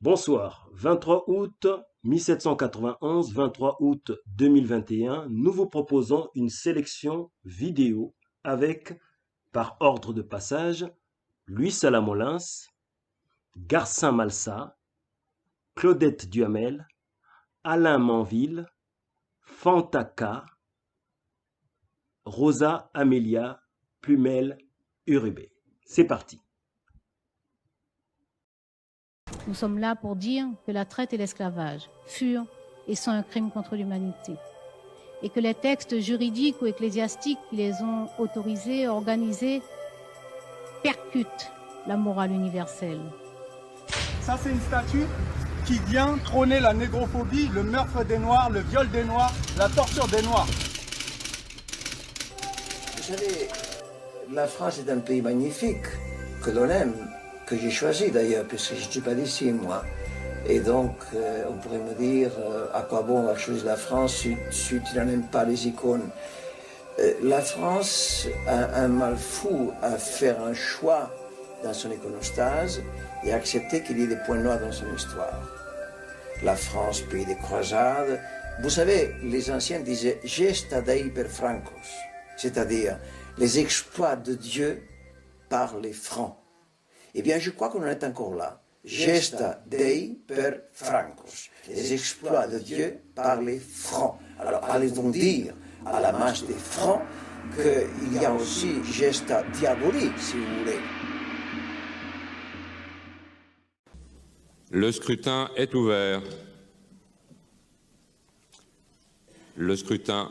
Bonsoir, 23 août 1791, 23 août 2021, nous vous proposons une sélection vidéo avec, par ordre de passage, Louis Salamolins, Garcin Malsa, Claudette Duhamel, Alain Manville, Fantaka, Rosa Amelia Plumel Urubé. C'est parti. Nous sommes là pour dire que la traite et l'esclavage furent et sont un crime contre l'humanité et que les textes juridiques ou ecclésiastiques qui les ont autorisés, organisés, percutent la morale universelle. Ça, c'est une statue qui vient trôner la négrophobie, le meurtre des Noirs, le viol des Noirs, la torture des Noirs. Vous savez, la France est un pays magnifique, que l'on aime, que j'ai choisi d'ailleurs, puisque je ne suis pas d'ici, moi. Et donc, on pourrait me dire, à quoi bon avoir choisi la France si tu n'en aimes pas les icônes. La France a un mal fou à faire un choix dans son iconostase et accepter qu'il y ait des points noirs dans son histoire. La France, pays des croisades. Vous savez, les anciens disaient « gesta Dei per francos », c'est-à-dire les exploits de Dieu par les Francs. Eh bien, je crois qu'on en est encore là. Gesta Dei per francos, les exploits de Dieu par les Francs. Alors, allez donc dire à la masse des Francs qu'il y a aussi gesta diaboli, si vous voulez. Le scrutin est ouvert. Le scrutin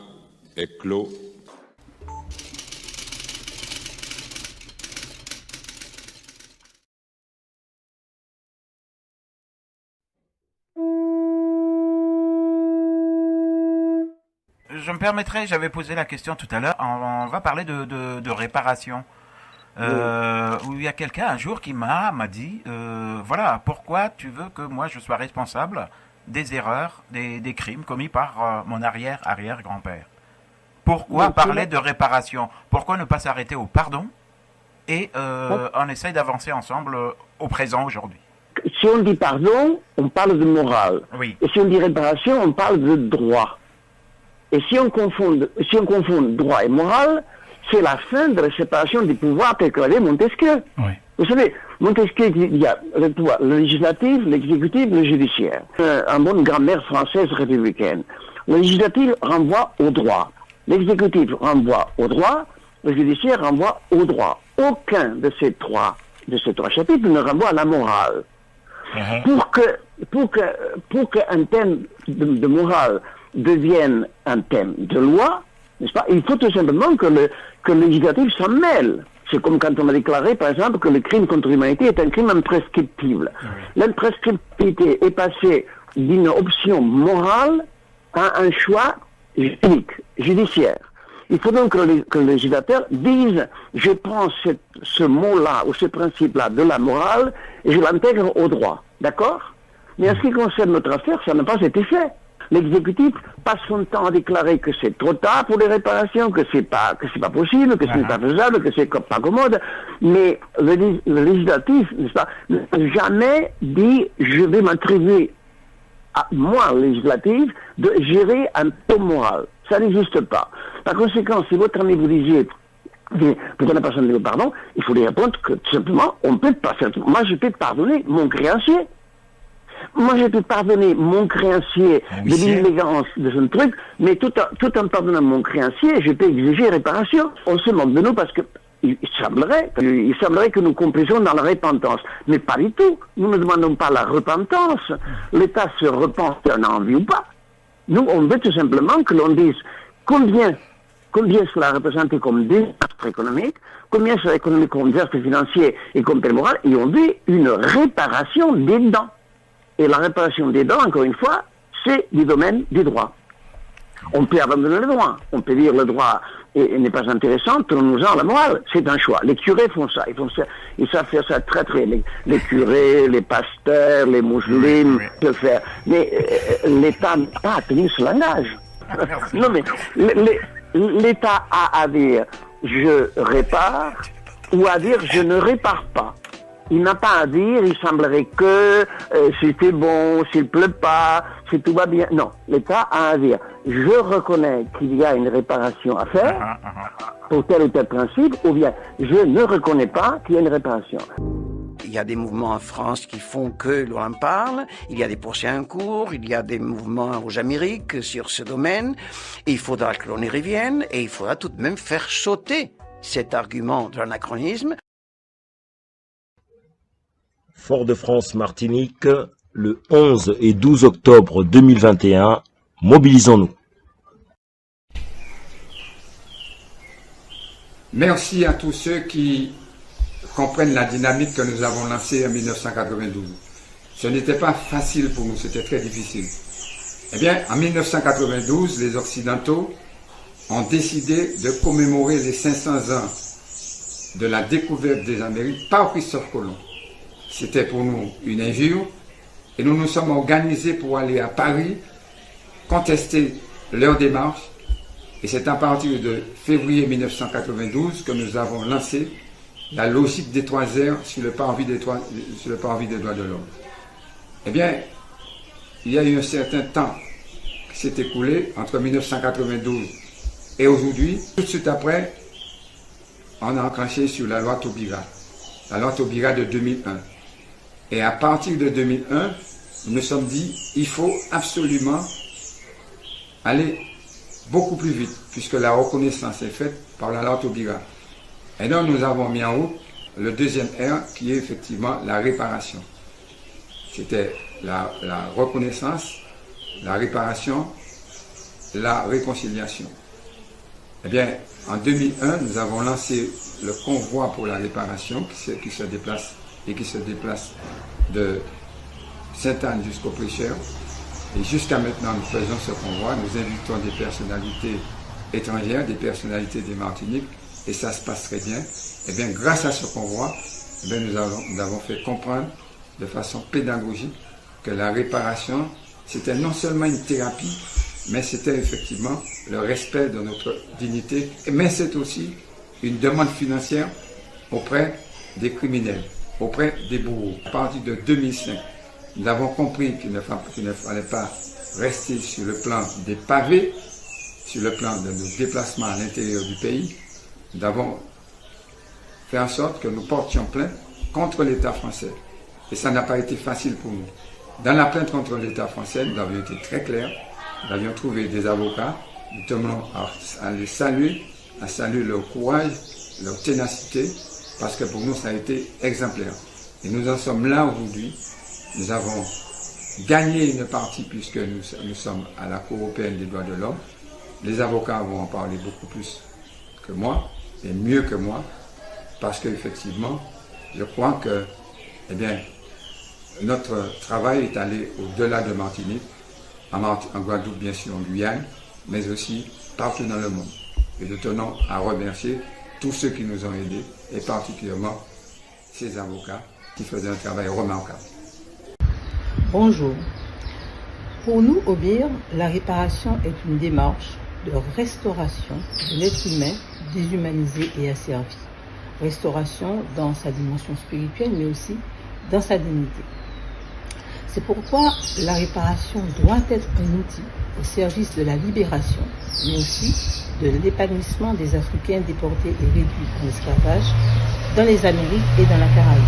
est clos. Je me permettrai, j'avais posé la question tout à l'heure, on va parler de réparation. Où il y a quelqu'un un jour qui m'a dit, voilà, pourquoi tu veux que moi je sois responsable des erreurs, des crimes commis par mon arrière-arrière-grand-père? Pourquoi parler de réparation? Pourquoi ne pas s'arrêter au pardon et on essaye d'avancer ensemble au présent, aujourd'hui? Si on dit pardon, on parle de morale. Oui. Et si on dit réparation, on parle de droit. Et si on confond droit et morale, c'est la fin de la séparation des pouvoirs tel que l'avait Montesquieu. Oui. Vous savez, Montesquieu, il y a le pouvoir, le législatif, l'exécutif, le judiciaire. En bonne grammaire française républicaine. Le législatif renvoie au droit. L'exécutif renvoie au droit. Le judiciaire renvoie au droit. Aucun de ces trois chapitres ne renvoie à la morale. Pour qu'un thème de morale devienne un thème de loi, n'est-ce pas? Il faut tout simplement que le législatif s'en mêle. C'est comme quand on a déclaré, par exemple, que le crime contre l'humanité est un crime imprescriptible. Oui. L'imprescriptibilité est passée d'une option morale à un choix judiciaire. Il faut donc que le législateur dise « je prends ce mot-là ou ce principe-là de la morale et je l'intègre au droit ». D'accord? Mais en ce qui concerne notre affaire, ça n'a pas été fait. L'exécutif passe son temps à déclarer que c'est trop tard pour les réparations, que c'est pas possible, que ce n'est pas faisable, que c'est pas commode. Mais le législatif, n'est-ce pas, n'a jamais dit je vais m'attribuer à moi, le législatif, de gérer un taux moral. Ça n'existe pas. Par conséquent, si votre ami vous disait pour la personne de pardon, il faut lui répondre que tout simplement, on peut pas faire. Moi, je peux pardonner mon créancier. Moi, je peux pardonner mon créancier de l'illégance de ce truc, mais tout en pardonnant mon créancier, je peux exiger réparation. On se moque de nous parce que il semblerait que nous complicions dans la repentance. Mais pas du tout. Nous ne demandons pas la repentance. L'État se repent si on a envie ou pas. Nous, on veut tout simplement que l'on dise combien cela représente comme désastre économique, combien cela économique comme désastre financier et comme peine morale, et on veut une réparation des dents. Et la réparation des dents, encore une fois, c'est du domaine du droit. On peut abandonner le droit. On peut dire le droit n'est pas intéressant, tournons-en à la morale. C'est un choix. Les curés font ça. Ils savent faire ça très très bien. Les curés, les pasteurs, les musulmans peuvent faire. Mais l'État n'a pas à tenir ce langage. Non mais l'État a à dire je répare ou à dire je ne répare pas. Il n'a pas à dire, il semblerait que c'était bon, s'il pleut pas, si tout va bien. Non, l'État a à dire, je reconnais qu'il y a une réparation à faire pour tel ou tel principe, ou bien je ne reconnais pas qu'il y a une réparation. Il y a des mouvements en France qui font que l'on en parle, il y a des procès en cours, il y a des mouvements aux Amériques sur ce domaine, et il faudra que l'on y revienne, et il faudra tout de même faire sauter cet argument de l'anachronisme. Fort-de-France-Martinique, le 11 et 12 octobre 2021, mobilisons-nous. Merci à tous ceux qui comprennent la dynamique que nous avons lancée en 1992. Ce n'était pas facile pour nous, c'était très difficile. Eh bien, en 1992, les Occidentaux ont décidé de commémorer les 500 ans de la découverte des Amériques par Christophe Colomb. C'était pour nous une injure et nous nous sommes organisés pour aller à Paris contester leur démarche. Et c'est à partir de février 1992 que nous avons lancé la logique des 3 R sur le parvis des droits de l'homme. Eh bien, il y a eu un certain temps qui s'est écoulé entre 1992 et aujourd'hui. Tout de suite après, on a enclenché sur la loi Taubira de 2001. Et à partir de 2001, nous nous sommes dit, il faut absolument aller beaucoup plus vite, puisque la reconnaissance est faite par la loi Taubira. Et donc nous avons mis en route le deuxième R, qui est effectivement la réparation. C'était la reconnaissance, la réparation, la réconciliation. Eh bien, en 2001, nous avons lancé le convoi pour la réparation qui se déplace de Sainte-Anne jusqu'au Prêcheur. Et jusqu'à maintenant, nous faisons ce convoi. Nous invitons des personnalités étrangères, des personnalités des Martiniques, et ça se passe très bien. Eh bien, grâce à ce convoi, eh bien, nous avons fait comprendre de façon pédagogique que la réparation, c'était non seulement une thérapie, mais c'était effectivement le respect de notre dignité, mais c'est aussi une demande financière auprès des criminels, auprès des bourreaux. À partir de 2005, nous avons compris qu'il ne fallait pas rester sur le plan des pavés, sur le plan de nos déplacements à l'intérieur du pays. Nous avons fait en sorte que nous portions plainte contre l'État français. Et ça n'a pas été facile pour nous. Dans la plainte contre l'État français, nous avions été très clairs. Nous avions trouvé des avocats. Nous tenons à les saluer, à saluer leur courage, leur ténacité, parce que pour nous, ça a été exemplaire. Et nous en sommes là aujourd'hui. Nous avons gagné une partie puisque nous sommes à la Cour européenne des droits de l'homme. Les avocats vont en parler beaucoup plus que moi, et mieux que moi, parce qu'effectivement, je crois que, eh bien, notre travail est allé au-delà de Martinique, en Guadeloupe, bien sûr, en Guyane, mais aussi partout dans le monde. Et nous tenons à remercier tous ceux qui nous ont aidés, et particulièrement ces avocats qui faisaient un travail remarquable. Bonjour. Pour nous, au BIR, la réparation est une démarche de restauration de l'être humain déshumanisé et asservi. Restauration dans sa dimension spirituelle, mais aussi dans sa dignité. C'est pourquoi la réparation doit être un outil au service de la libération, mais aussi de l'épanouissement des Africains déportés et réduits en esclavage dans les Amériques et dans la Caraïbe.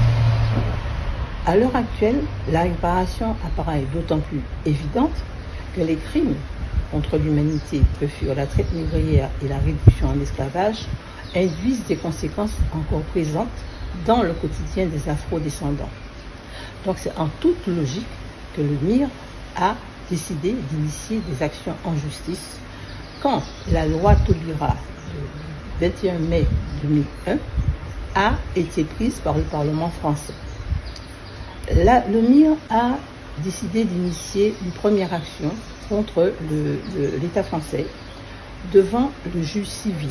À l'heure actuelle, la réparation apparaît d'autant plus évidente que les crimes contre l'humanité que furent la traite négrière et la réduction en esclavage induisent des conséquences encore présentes dans le quotidien des afro-descendants. Donc c'est en toute logique que le MIR a décidé d'initier des actions en justice quand la loi Taubira du 21 mai 2001 a été prise par le Parlement français. Le MIR a décidé d'initier une première action contre l'État français devant le juge civil.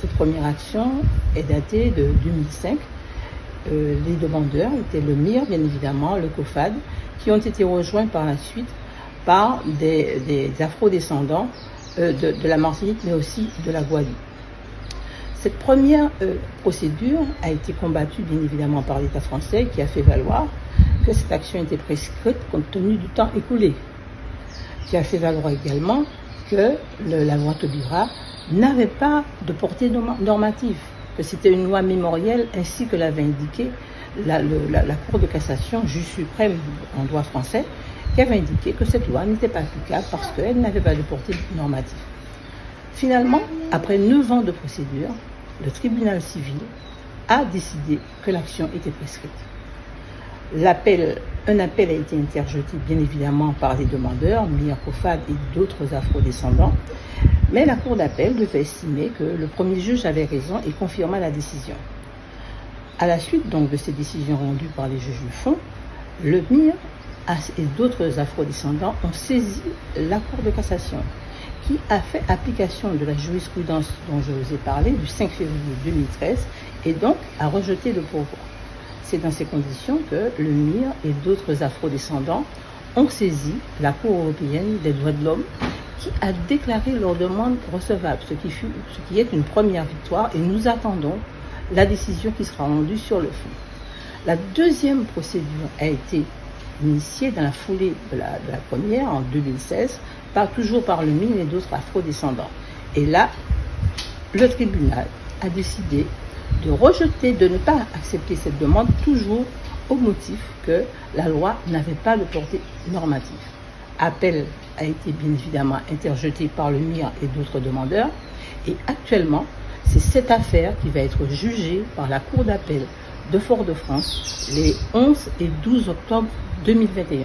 Cette première action est datée de 2005. Les demandeurs étaient le MIR, bien évidemment, le COFAD, qui ont été rejoints par la suite par des afro-descendants de la Martinique, mais aussi de la Guadeloupe. Cette première procédure a été combattue bien évidemment par l'État français qui a fait valoir que cette action était prescrite compte tenu du temps écoulé, qui a fait valoir également que la loi Taubira n'avait pas de portée normative, que c'était une loi mémorielle ainsi que l'avait indiqué la Cour de cassation, juge suprême en droit français, qui avait indiqué que cette loi n'était pas applicable parce qu'elle n'avait pas de portée normative. Finalement, après 9 ans de procédure, le tribunal civil a décidé que l'action était prescrite. Un appel a été interjeté bien évidemment par les demandeurs, Mir Kofad et d'autres afro-descendants, mais la cour d'appel devait estimer que le premier juge avait raison et confirma la décision. À la suite donc de ces décisions rendues par les juges du fond, le Mir et d'autres afro-descendants ont saisi la cour de cassation, qui a fait application de la jurisprudence dont je vous ai parlé du 5 février 2013 et donc a rejeté le pourvoi. C'est dans ces conditions que le MIR et d'autres afro-descendants ont saisi la Cour européenne des droits de l'homme qui a déclaré leur demande recevable, ce qui est une première victoire et nous attendons la décision qui sera rendue sur le fond. La deuxième procédure a été initiée dans la foulée de la première en 2016, toujours par le MIR et d'autres afro-descendants. Et là, le tribunal a décidé de rejeter, de ne pas accepter cette demande, toujours au motif que la loi n'avait pas de portée normative. Appel a été bien évidemment interjeté par le MIR et d'autres demandeurs, et actuellement, c'est cette affaire qui va être jugée par la Cour d'appel de Fort-de-France les 11 et 12 octobre 2021.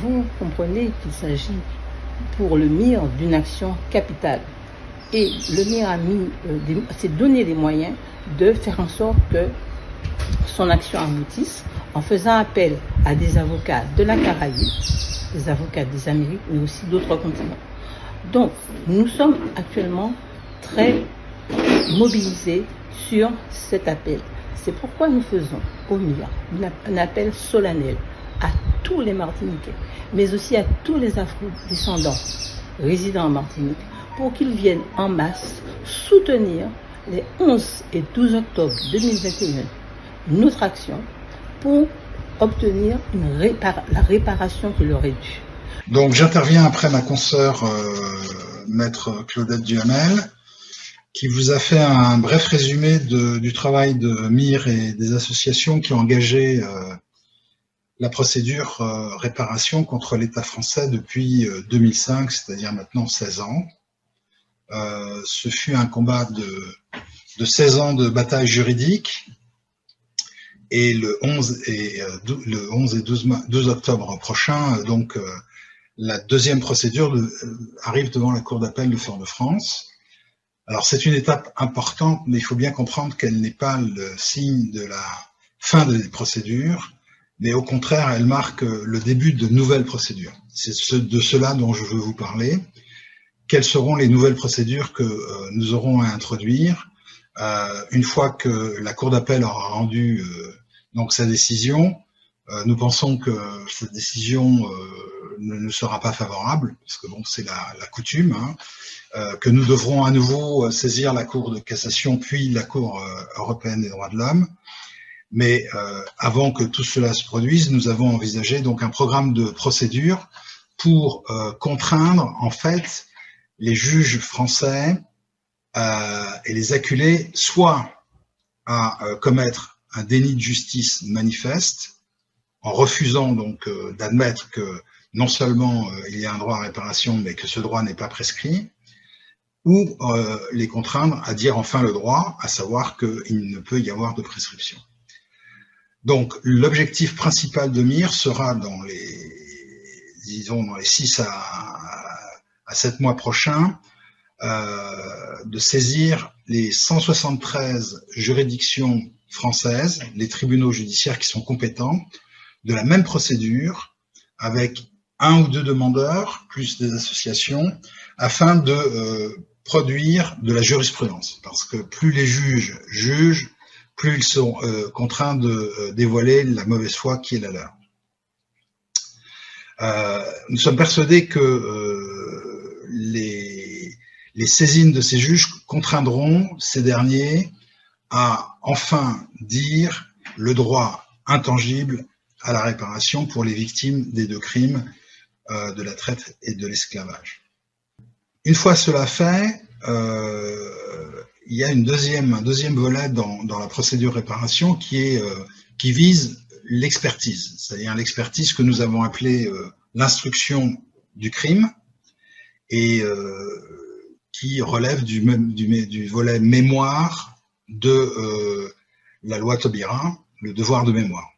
Vous comprenez qu'il s'agit pour le MIR d'une action capitale. Et le MIR s'est donné les moyens de faire en sorte que son action aboutisse en faisant appel à des avocats de la Caraïbe, des avocats des Amériques, mais aussi d'autres continents. Donc, nous sommes actuellement très mobilisés sur cet appel. C'est pourquoi nous faisons au MIR un appel solennel à tous les Martiniquais, mais aussi à tous les afro-descendants résidant en Martinique, pour qu'ils viennent en masse soutenir les 11 et 12 octobre 2021 notre action pour obtenir la réparation qui leur est due. Donc j'interviens après ma consoeur maître Claudette Duhamel, qui vous a fait un bref résumé du travail de MIR et des associations qui ont engagé la procédure réparation contre l'État français depuis 2005, c'est-à-dire maintenant 16 ans. Ce fut un combat de 16 ans de bataille juridique, et le 11 et 12 octobre prochain, donc la deuxième procédure arrive devant la Cour d'appel de Fort-de-France. Alors c'est une étape importante, mais il faut bien comprendre qu'elle n'est pas le signe de la fin des procédures, mais au contraire, elle marque le début de nouvelles procédures. C'est de cela dont je veux vous parler. Quelles seront les nouvelles procédures que nous aurons à introduire une fois que la Cour d'appel aura rendu donc sa décision? Nous pensons que cette décision ne sera pas favorable, parce que bon, c'est la coutume, hein, que nous devrons à nouveau saisir la Cour de cassation, puis la Cour européenne des droits de l'homme. Mais avant que tout cela se produise, nous avons envisagé donc un programme de procédure pour contraindre en fait les juges français et les acculés soit à commettre un déni de justice manifeste, en refusant donc d'admettre que non seulement il y a un droit à réparation, mais que ce droit n'est pas prescrit, ou les contraindre à dire enfin le droit, à savoir qu'il ne peut y avoir de prescription. Donc l'objectif principal de MIR sera dans les 6 à 7 mois prochains, de saisir les 173 juridictions françaises, les tribunaux judiciaires qui sont compétents, de la même procédure, avec 1 ou 2 demandeurs, plus des associations, afin de produire de la jurisprudence. Parce que plus les juges jugent, plus ils sont contraints de dévoiler la mauvaise foi qui est la leur. Nous sommes persuadés que les les saisines de ces juges contraindront ces derniers à enfin dire le droit intangible à la réparation pour les victimes des 2 crimes de la traite et de l'esclavage. Une fois cela fait, il y a un deuxième volet dans la procédure réparation qui vise l'expertise, c'est-à-dire l'expertise que nous avons appelée l'instruction du crime et qui relève du volet mémoire de la loi Taubira, le devoir de mémoire.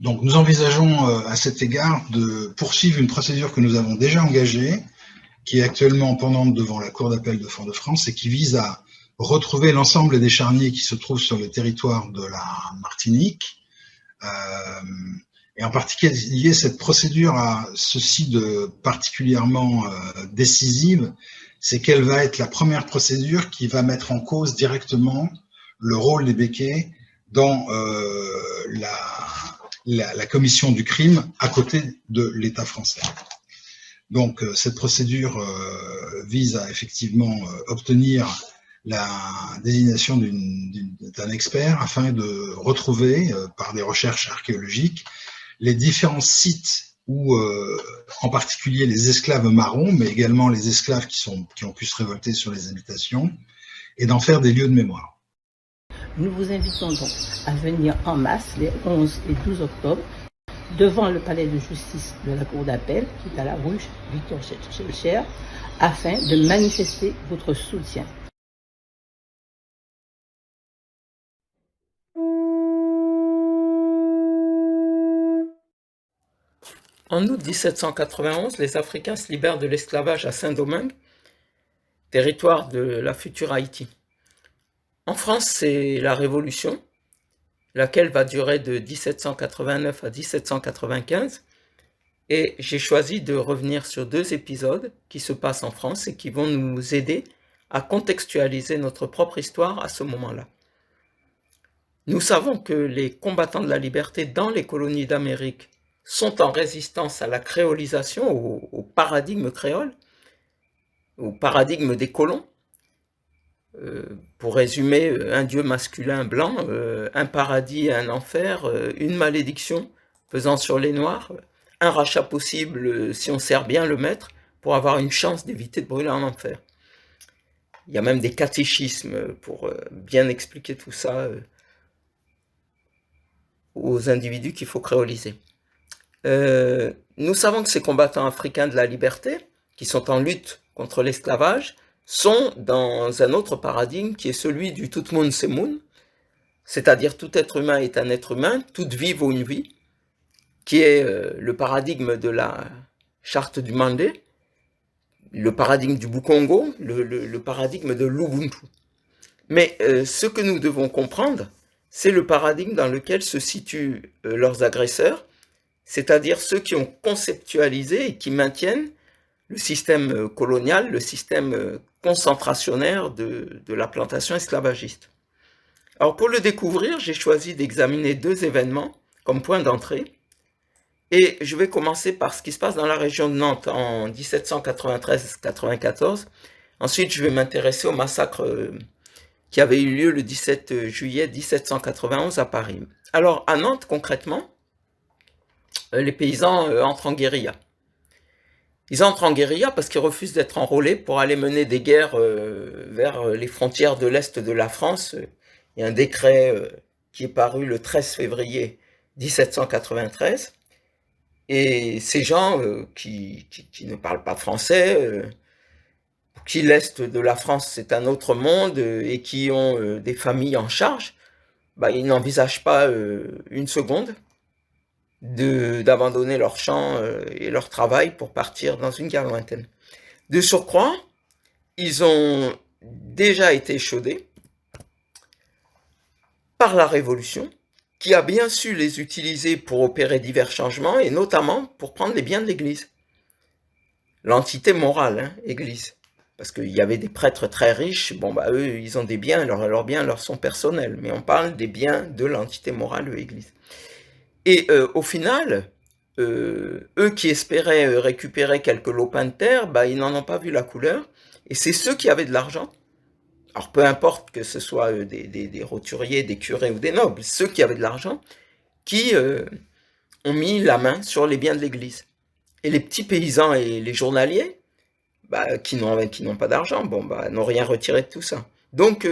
Donc nous envisageons à cet égard de poursuivre une procédure que nous avons déjà engagée, qui est actuellement pendante devant la Cour d'appel de Fort-de-France et qui vise à retrouver l'ensemble des charniers qui se trouvent sur le territoire de la Martinique. Et en particulier, cette procédure a ceci de particulièrement décisive, c'est qu'elle va être la première procédure qui va mettre en cause directement le rôle des béquets dans la commission du crime à côté de l'État français. Donc cette procédure vise à effectivement obtenir la désignation d'un expert afin de retrouver, par des recherches archéologiques, les différents sites où, en particulier les esclaves marrons, mais également les esclaves qui ont pu se révolter sur les habitations, et d'en faire des lieux de mémoire. Nous vous invitons donc à venir en masse les 11 et 12 octobre devant le palais de justice de la Cour d'appel, qui est à la rue Victor Schœlcher, afin de manifester votre soutien. En août 1791, les Africains se libèrent de l'esclavage à Saint-Domingue, territoire de la future Haïti. En France, c'est la Révolution, laquelle va durer de 1789 à 1795, et j'ai choisi de revenir sur 2 épisodes qui se passent en France et qui vont nous aider à contextualiser notre propre histoire à ce moment-là. Nous savons que les combattants de la liberté dans les colonies d'Amérique sont en résistance à la créolisation, au paradigme créole, au paradigme des colons. Pour résumer, un dieu masculin blanc, un paradis, un enfer, une malédiction pesant sur les noirs, un rachat possible si on sert bien le maître pour avoir une chance d'éviter de brûler en enfer. Il y a même des catéchismes pour bien expliquer tout ça aux individus qu'il faut créoliser. Nous savons que ces combattants africains de la liberté, qui sont en lutte contre l'esclavage, sont dans un autre paradigme qui est celui du tout moun c'est moun, c'est-à-dire tout être humain est un être humain, toute vie vaut une vie, qui est le paradigme de la charte du Mandé, le paradigme du Bukongo, le paradigme de l'Ubuntu. Mais ce que nous devons comprendre, c'est le paradigme dans lequel se situent leurs agresseurs, c'est-à-dire ceux qui ont conceptualisé et qui maintiennent le système colonial, le système concentrationnaire de la plantation esclavagiste. Alors pour le découvrir, j'ai choisi d'examiner 2 événements comme point d'entrée, et je vais commencer par ce qui se passe dans la région de Nantes en 1793-94. Ensuite, je vais m'intéresser au massacre qui avait eu lieu le 17 juillet 1791 à Paris. Alors à Nantes, concrètement, les paysans entrent en guérilla. Ils entrent en guérilla parce qu'ils refusent d'être enrôlés pour aller mener des guerres vers les frontières de l'Est de la France. Il y a un décret qui est paru le 13 février 1793. Et ces gens qui ne parlent pas français, pour qui l'Est de la France c'est un autre monde et qui ont des familles en charge, ils n'envisagent pas une seconde d'abandonner leur champ et leur travail pour partir dans une guerre lointaine. De surcroît, ils ont déjà été échaudés par la Révolution, qui a bien su les utiliser pour opérer divers changements, et notamment pour prendre les biens de l'Église. L'entité morale, Église. Parce qu'il y avait des prêtres très riches, eux, ils ont des biens, leurs biens leur sont personnels, mais on parle des biens de l'entité morale, Église. Et au final, eux qui espéraient récupérer quelques lopins de terre, ils n'en ont pas vu la couleur, Et c'est ceux qui avaient de l'argent, alors peu importe que ce soit des roturiers, des curés ou des nobles, ceux qui avaient de l'argent, qui ont mis la main sur les biens de l'Église. Et les petits paysans et les journaliers, qui n'ont pas d'argent, n'ont rien retiré de tout ça. Donc,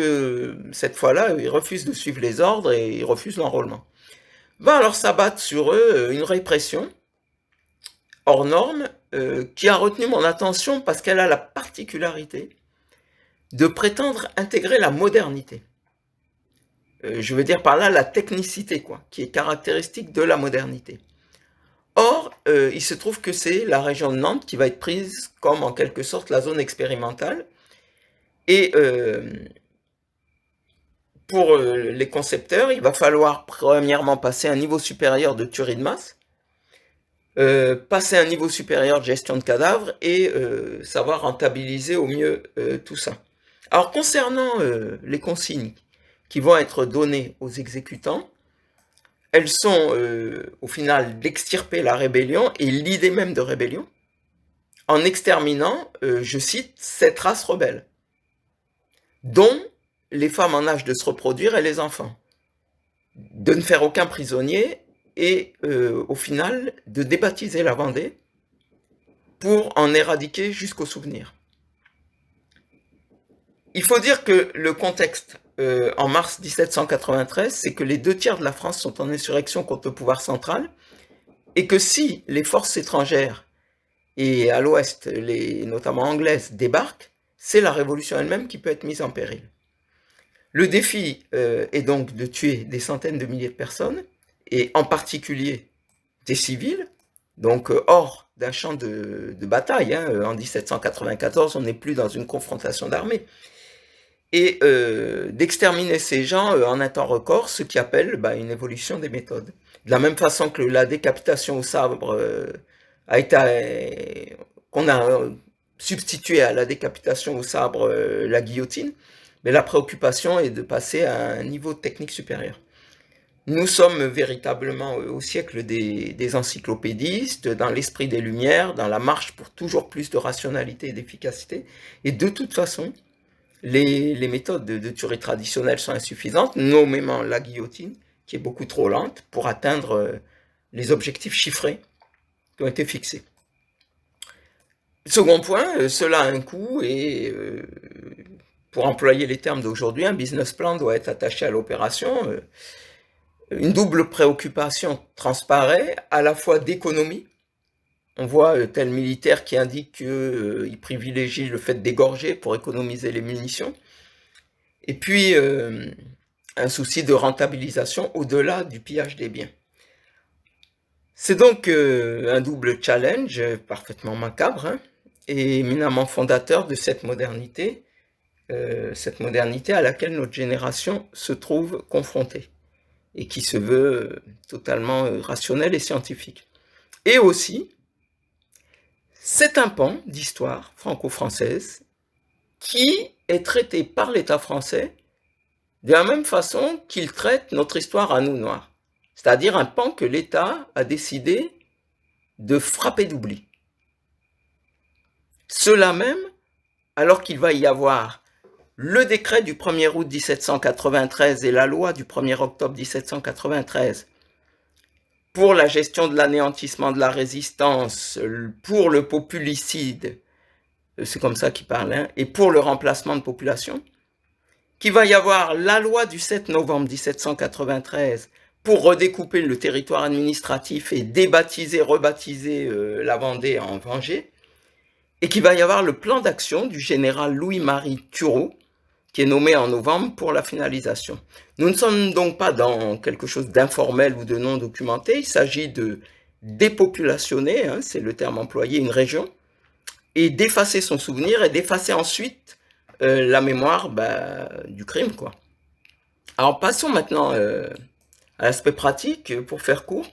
cette fois-là, ils refusent de suivre les ordres et ils refusent l'enrôlement. Alors s'abat sur eux une répression hors norme qui a retenu mon attention parce qu'elle a la particularité de prétendre intégrer la modernité. Je veux dire par là la technicité, qui est caractéristique de la modernité. Or, il se trouve que c'est la région de Nantes qui va être prise comme en quelque sorte la zone expérimentale. Et pour les concepteurs, il va falloir premièrement passer un niveau supérieur de tuerie de masse, passer un niveau supérieur de gestion de cadavres et savoir rentabiliser au mieux tout ça. Alors concernant les consignes qui vont être données aux exécutants, elles sont au final d'extirper la rébellion et l'idée même de rébellion, en exterminant, je cite, cette race rebelle, dont les femmes en âge de se reproduire et les enfants, de ne faire aucun prisonnier et au final de débaptiser la Vendée pour en éradiquer jusqu'au souvenir. Il faut dire que le contexte en mars 1793, c'est que les 2/3 de la France sont en insurrection contre le pouvoir central et que si les forces étrangères et à l'ouest, notamment anglaises, débarquent, c'est la révolution elle-même qui peut être mise en péril. Le défi est donc de tuer des centaines de milliers de personnes, et en particulier des civils, donc hors d'un champ de bataille. En 1794, on n'est plus dans une confrontation d'armées. Et d'exterminer ces gens en un temps record, ce qui appelle une évolution des méthodes. De la même façon que la décapitation au sabre qu'on a substitué à la décapitation au sabre la guillotine, mais la préoccupation est de passer à un niveau technique supérieur. Nous sommes véritablement au siècle des encyclopédistes, dans l'esprit des Lumières, dans la marche pour toujours plus de rationalité et d'efficacité, et de toute façon, les méthodes de tuerie traditionnelles sont insuffisantes, nommément la guillotine, qui est beaucoup trop lente pour atteindre les objectifs chiffrés qui ont été fixés. Second point, cela a un coût et, pour employer les termes d'aujourd'hui, un business plan doit être attaché à l'opération. Une double préoccupation transparaît, à la fois d'économie. On voit tel militaire qui indique qu'il privilégie le fait d'égorger pour économiser les munitions. Et puis, un souci de rentabilisation au-delà du pillage des biens. C'est donc un double challenge parfaitement macabre et éminemment fondateur de cette modernité à laquelle notre génération se trouve confrontée et qui se veut totalement rationnelle et scientifique. Et aussi, c'est un pan d'histoire franco-française qui est traité par l'État français de la même façon qu'il traite notre histoire à nous noirs. C'est-à-dire un pan que l'État a décidé de frapper d'oubli. Cela même, alors qu'il va y avoir le décret du 1er août 1793 et la loi du 1er octobre 1793 pour la gestion de l'anéantissement de la résistance, pour le populicide, c'est comme ça qu'il parle, et pour le remplacement de population, qu'il va y avoir la loi du 7 novembre 1793 pour redécouper le territoire administratif et débaptiser, rebaptiser la Vendée en Vendée, et qu'il va y avoir le plan d'action du général Louis-Marie Turreau, qui est nommé en novembre pour la finalisation. Nous ne sommes donc pas dans quelque chose d'informel ou de non documenté, il s'agit de dépopulationner, c'est le terme employé, une région, et d'effacer son souvenir et d'effacer ensuite la mémoire du crime, quoi. Alors passons maintenant à l'aspect pratique, pour faire court.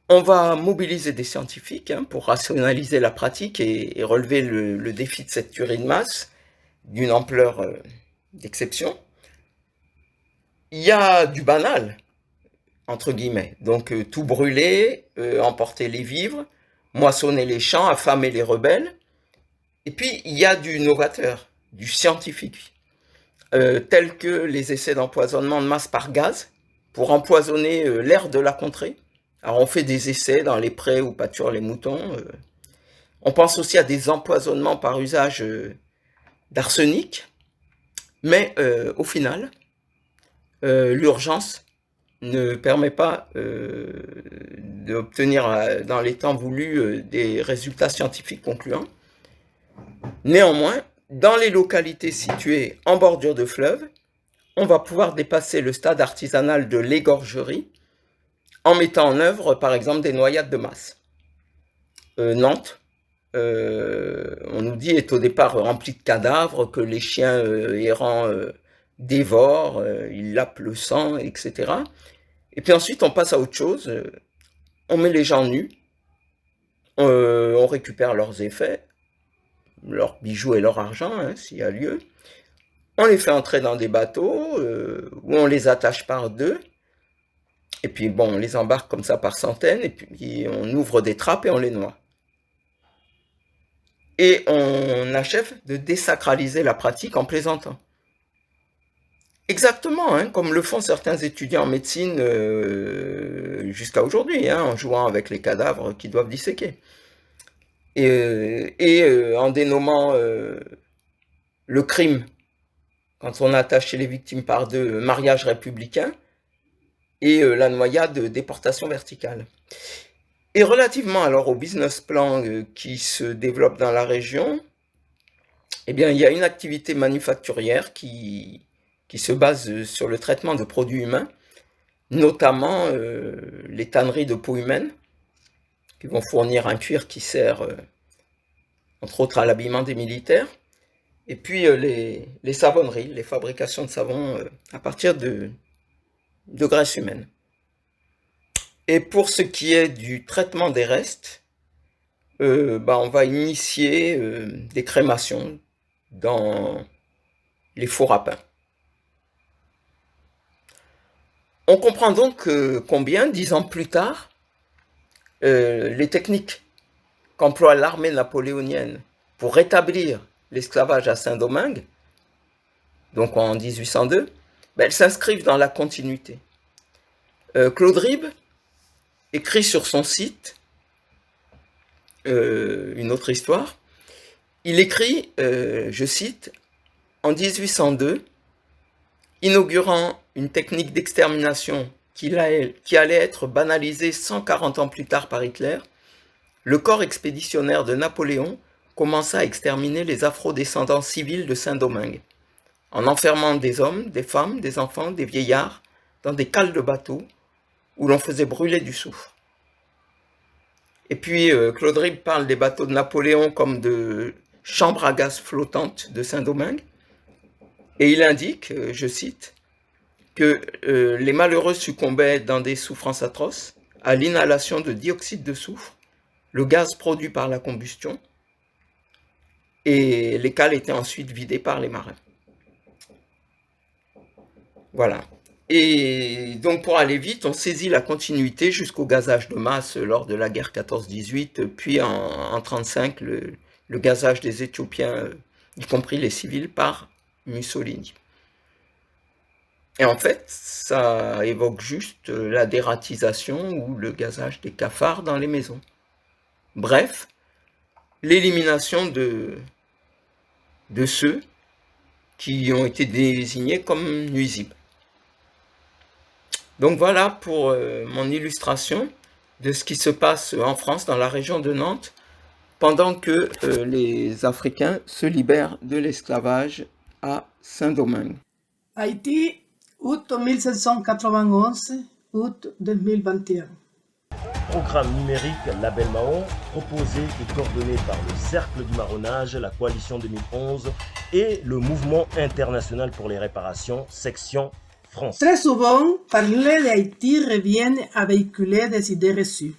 On va mobiliser des scientifiques pour rationaliser la pratique et relever le défi de cette tuerie de masse d'une ampleur d'exception. Il y a du banal, entre guillemets, donc tout brûler, emporter les vivres, moissonner les champs, affamer les rebelles. Et puis il y a du novateur, du scientifique, tels que les essais d'empoisonnement de masse par gaz pour empoisonner l'air de la contrée. Alors on fait des essais dans les prés où pâturent les moutons. On pense aussi à des empoisonnements par usage d'arsenic, mais au final, l'urgence ne permet pas d'obtenir dans les temps voulus des résultats scientifiques concluants. Néanmoins, dans les localités situées en bordure de fleuve, on va pouvoir dépasser le stade artisanal de l'égorgerie en mettant en œuvre, par exemple, des noyades de masse. Nantes, on nous dit, est au départ remplie de cadavres que les chiens errants dévorent, ils lapent le sang, etc. Et puis ensuite, on passe à autre chose. On met les gens nus, on récupère leurs effets, leurs bijoux et leur argent, hein, s'il y a lieu. On les fait entrer dans des bateaux où on les attache par deux. Et puis, bon, on les embarque comme ça par centaines. Et puis, on ouvre des trappes et on les noie. Et on achève de désacraliser la pratique en plaisantant. Exactement, hein, comme le font certains étudiants en médecine jusqu'à aujourd'hui, hein, en jouant avec les cadavres qu'ils doivent disséquer. Et en dénommant le crime, quand on a attaché les victimes par deux, mariage républicain, et la noyade, déportation verticale. Et relativement alors au business plan qui se développe dans la région, eh bien, il y a une activité manufacturière qui se base sur le traitement de produits humains, notamment les tanneries de peau humaine, qui vont fournir un cuir qui sert, entre autres, à l'habillement des militaires, et puis les savonneries, les fabrications de savon à partir de graisse humaine. Et pour ce qui est du traitement des restes, on va initier des crémations dans les fours à pain. On comprend donc combien, 10 ans plus tard, les techniques qu'emploie l'armée napoléonienne pour rétablir l'esclavage à Saint-Domingue, donc en 1802, elles s'inscrivent dans la continuité. Claude Ribes écrit sur son site une autre histoire. Il écrit, je cite, « En 1802, inaugurant une technique d'extermination qui allait être banalisée 140 ans plus tard par Hitler, le corps expéditionnaire de Napoléon commença à exterminer les afro-descendants civils de Saint-Domingue, en enfermant des hommes, des femmes, des enfants, des vieillards dans des cales de bateaux où l'on faisait brûler du soufre. » Et puis Claude Ribes parle des bateaux de Napoléon comme de chambres à gaz flottantes de Saint-Domingue, et il indique, je cite, que les malheureux succombaient dans des souffrances atroces à l'inhalation de dioxyde de soufre, le gaz produit par la combustion, et les cales étaient ensuite vidées par les marins. Voilà. Et donc pour aller vite, on saisit la continuité jusqu'au gazage de masse lors de la guerre 14-18, puis en 1935, le gazage des Éthiopiens, y compris les civils, par Mussolini. Et en fait, ça évoque juste la dératisation ou le gazage des cafards dans les maisons. Bref, l'élimination de ceux qui ont été désignés comme nuisibles. Donc voilà pour mon illustration de ce qui se passe en France, dans la région de Nantes, pendant que les Africains se libèrent de l'esclavage à Saint-Domingue. Haïti, août 1791, août 2021. Programme numérique Label Mahon, proposé et coordonné par le Cercle du Marronnage, la Coalition 2011 et le Mouvement international pour les réparations, section France. Très souvent, parler d'Haïti revient à véhiculer des idées reçues.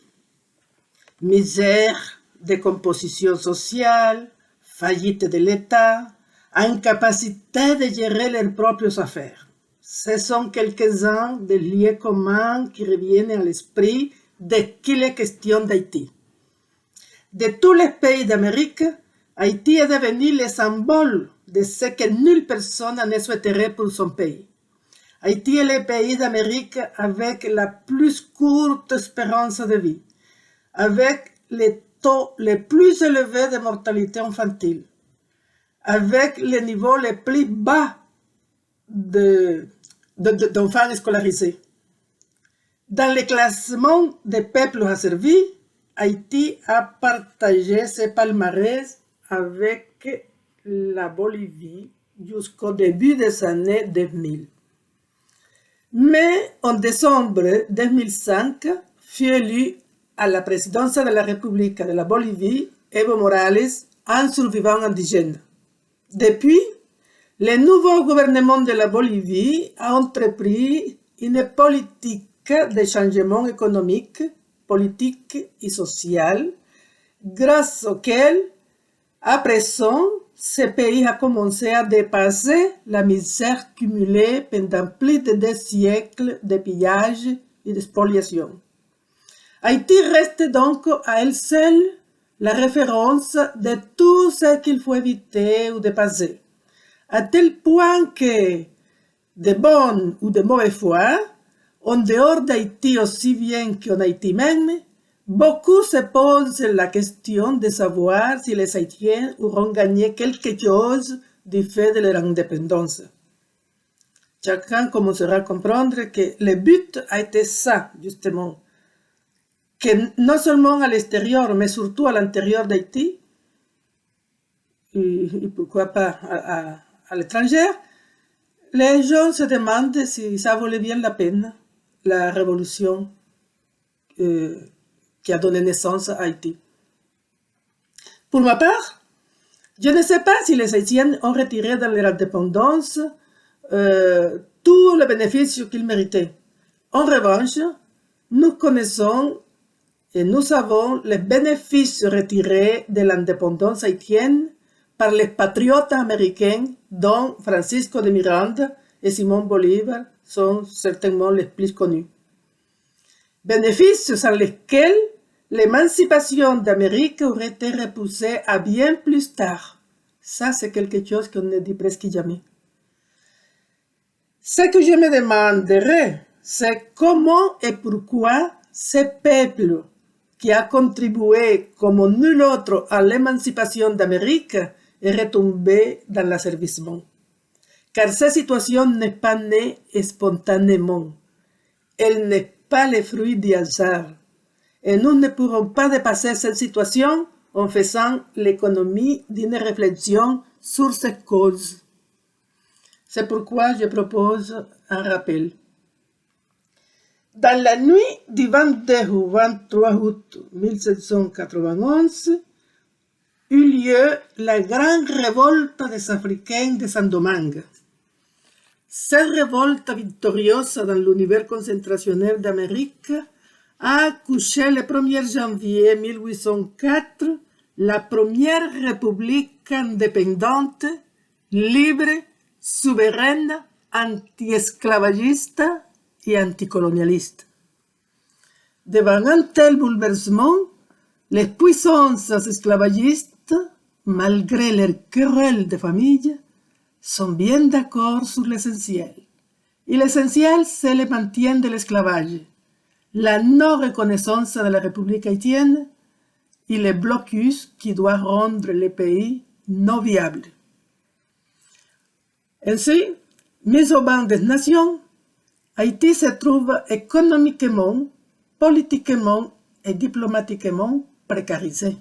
Misère, décomposition sociale, faillite de l'État, incapacité de gérer leurs propres affaires. Ce sont quelques-uns des lieux communs qui reviennent à l'esprit dès qu'il est question d'Haïti. De tous les pays d'Amérique, Haïti est devenu le symbole de ce que nulle personne ne souhaiterait pour son pays. Haïti est le pays d'Amérique avec la plus courte espérance de vie, avec les taux les plus élevés de mortalité infantile, avec les niveaux les plus bas d'enfants scolarisés. Dans le classement des peuples asservis, Haïti a partagé ses palmarès avec la Bolivie jusqu'au début des années 2000. Mais en décembre 2005, fut élu à la présidence de la République de la Bolivie Evo Morales, un survivant indigène. Depuis, le nouveau gouvernement de la Bolivie a entrepris une politique de changement économique, politique et social, grâce auquel, à présent, ce pays a commencé à dépasser la misère cumulée pendant plus de 2 siècles de pillage et de spoliation. Haïti reste donc à elle seule la référence de tout ce qu'il faut éviter ou dépasser, à tel point que, de bonne ou de mauvaise foi, en dehors d'Haïti aussi bien qu'en Haïti même, beaucoup se posent la question de savoir si les Haïtiens auront gagné quelque chose du fait de leur indépendance. Chacun commencera à comprendre que le but a été ça, justement, que non seulement à l'extérieur, mais surtout à l'intérieur d'Haïti, et pourquoi pas à l'étranger, les gens se demandent si ça valait bien la peine, la révolution qui a donné naissance à Haïti. Pour ma part, je ne sais pas si les Haïtiens ont retiré de leur indépendance tous les bénéfices qu'ils méritaient. En revanche, nous connaissons et nous savons les bénéfices retirés de l'indépendance haïtienne par les patriotes américains dont Francisco de Miranda et Simón Bolívar sont certainement les plus connus. Bénéfices sans lesquels l'émancipation d'Amérique aurait été repoussée à bien plus tard. Ça, c'est quelque chose qu'on ne dit presque jamais. Ce que je me demanderais, c'est comment et pourquoi ce peuple qui a contribué comme nul autre à l'émancipation d'Amérique est retombé dans l'asservissement. Car cette situation n'est pas née spontanément. Elle n'est pas le fruit du hasard. Et nous ne pourrons pas dépasser cette situation en faisant l'économie d'une réflexion sur ses causes. C'est pourquoi je propose un rappel. Dans la nuit du 22 au 23 août 1791, eut lieu la grande révolte des Africains de Saint-Domingue. Cette révolte victorieuse dans l'univers concentrationnel d'Amérique a accouché le 1er janvier 1804 la première république indépendante, libre, souveraine, anti-esclavagiste et anticolonialiste. Devant un tel bouleversement, les puissances esclavagistes, malgré leurs querelles de famille, sont bien d'accord sur l'essentiel. Et l'essentiel, c'est le maintien de l'esclavage, la non-reconnaissance de la République haïtienne et le blocus qui doit rendre le pays non viable. Ainsi, mis au banc des nations, Haïti se trouve économiquement, politiquement et diplomatiquement précarisé.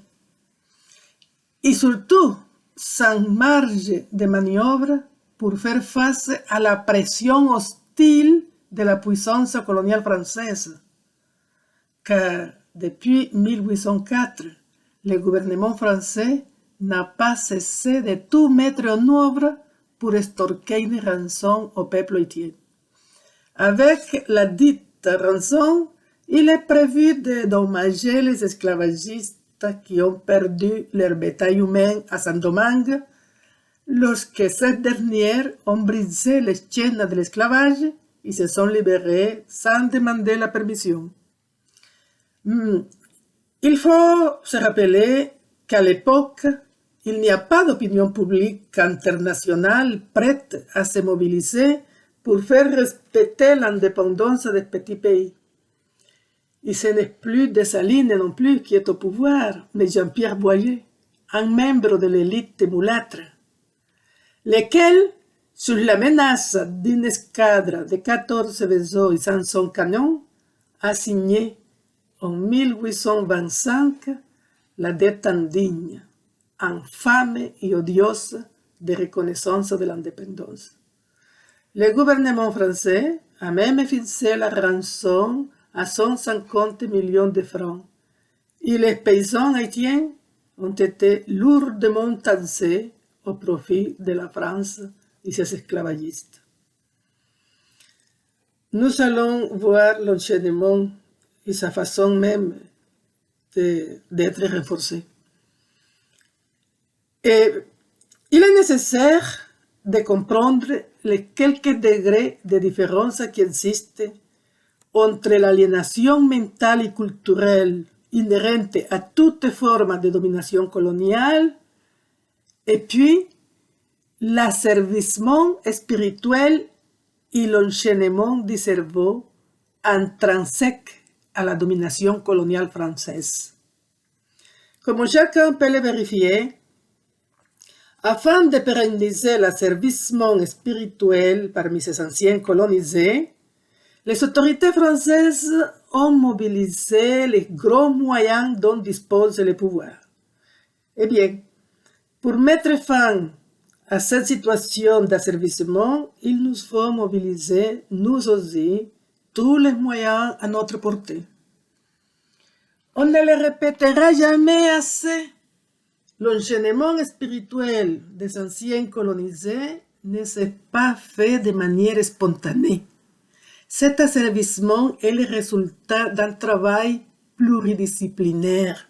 Et surtout, sans marge de manœuvre pour faire face à la pression hostile de la puissance coloniale française. Car depuis 1804, le gouvernement français n'a pas cessé de tout mettre en œuvre pour extorquer une rançon au peuple haïtien. Avec la dite rançon, il est prévu de dommager les esclavagistes qui ont perdu leur bétail humain à Saint-Domingue lorsque ces dernières ont brisé les chaînes de l'esclavage et se sont libérés sans demander la permission. Il faut se rappeler qu'à l'époque, il n'y a pas d'opinion publique internationale prête à se mobiliser pour faire respecter l'indépendance des petits pays. Et ce n'est plus Dessalines non plus qui est au pouvoir, mais Jean-Pierre Boyer, un membre de l'élite mulâtre, lequel, sur la menace d'une escadre de 14 vaisseaux et 500 canons, a signé en 1825 la dette indigne, infâme et odieuse de reconnaissance de l'indépendance. Le gouvernement français a même fixé la rançon à 150 millions de francs, et les paysans haïtiens ont été lourdement taxés au profit de la France et ses esclavagistes. Nous allons voir l'enchaînement et sa façon même d'être renforcée. Et il est nécessaire de comprendre les quelques degrés de différence qui existent entre l'aliénation mentale et culturelle inhérente à toute forme de domination coloniale et puis l'asservissement spirituel et l'enchaînement du cerveau intrinsèque à la domination coloniale française. Comme chacun peut le vérifier, afin de pérenniser l'asservissement spirituel parmi ces anciens colonisés, les autorités françaises ont mobilisé les gros moyens dont dispose le pouvoir. Eh bien, pour mettre fin à cette situation d'asservissement, il nous faut mobiliser, nous aussi, tous les moyens à notre portée. On ne le répétera jamais assez. L'enchaînement spirituel des anciens colonisés ne s'est pas fait de manière spontanée. Cet asservissement est le résultat d'un travail pluridisciplinaire,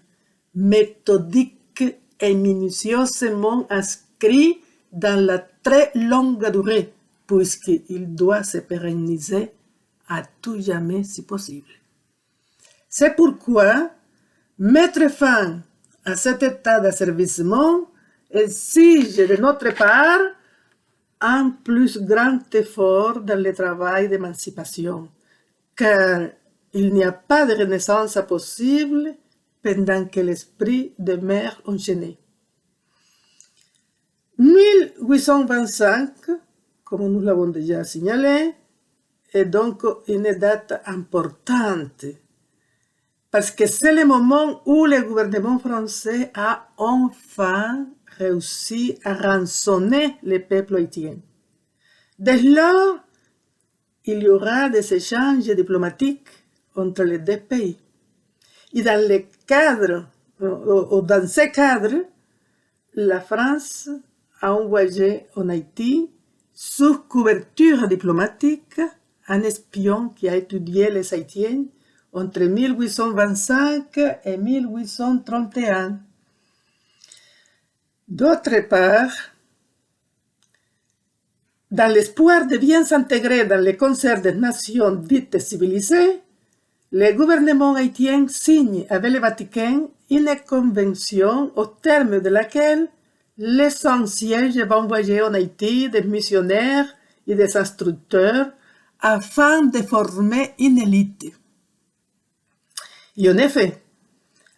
méthodique et minutieusement inscrit dans la très longue durée, puisqu'il doit se pérenniser à tout jamais si possible. C'est pourquoi mettre fin à cet état d'asservissement exige de notre part un plus grand effort dans le travail d'émancipation, car il n'y a pas de renaissance possible pendant que l'esprit demeure enchaîné. 1825, comme nous l'avons déjà signalé, est donc une date importante, parce que c'est le moment où le gouvernement français a enfin réussi à rançonner le peuple haïtien. Dès lors, il y aura des échanges diplomatiques entre les deux pays. Et dans ce cadre, la France a envoyé en Haïti, sous couverture diplomatique, un espion qui a étudié les Haïtiens entre 1825 et 1831. D'autre part, dans l'espoir de bien s'intégrer dans le concert des nations dites civilisées, le gouvernement haïtien signe avec le Vatican une convention au terme de laquelle les 100 sièges vont envoyer en Haïti des missionnaires et des instructeurs afin de former une élite. Et en effet,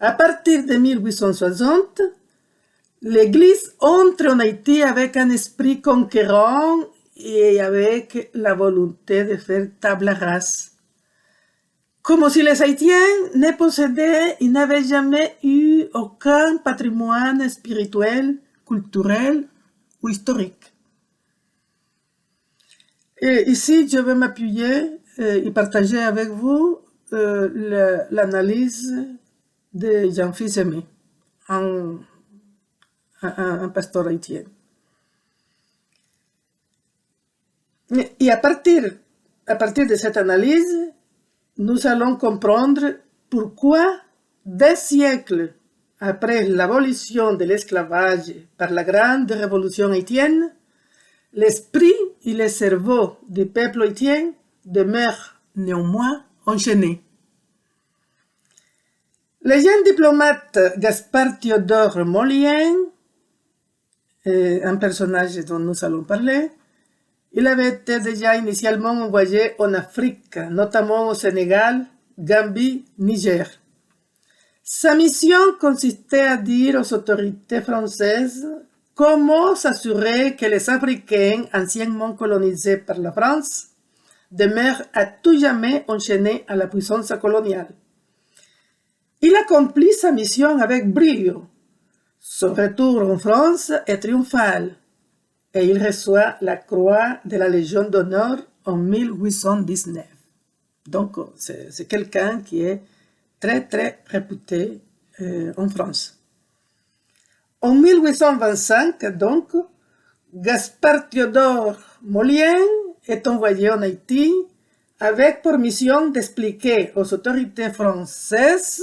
à partir de 1860, l'Église entre en Haïti avec un esprit conquérant et avec la volonté de faire table rase. Comme si les Haïtiens ne possédaient et n'avaient jamais eu aucun patrimoine spirituel, culturel ou historique. Et ici, je vais m'appuyer et partager avec vous l'analyse de Jean-Fils Aimé, un pasteur haïtien. Et à partir de cette analyse, nous allons comprendre pourquoi, des siècles après l'abolition de l'esclavage par la grande révolution haïtienne, l'esprit et le cerveau du peuple haïtien demeurent néanmoins enchaînés. Le jeune diplomate Gaspard Théodore Mollien, un personnage dont nous allons parler, il avait été déjà initialement envoyé en Afrique, notamment au Sénégal, Gambie, Niger. Sa mission consistait à dire aux autorités françaises comment s'assurer que les Africains anciennement colonisés par la France demeurent à tout jamais enchaînés à la puissance coloniale. Il accomplit sa mission avec brio. Son retour en France est triomphal et il reçoit la croix de la Légion d'honneur en 1819. Donc, c'est quelqu'un qui est très, très réputé en France. En 1825, donc, Gaspard Théodore Mollien est envoyé en Haïti avec pour mission d'expliquer aux autorités françaises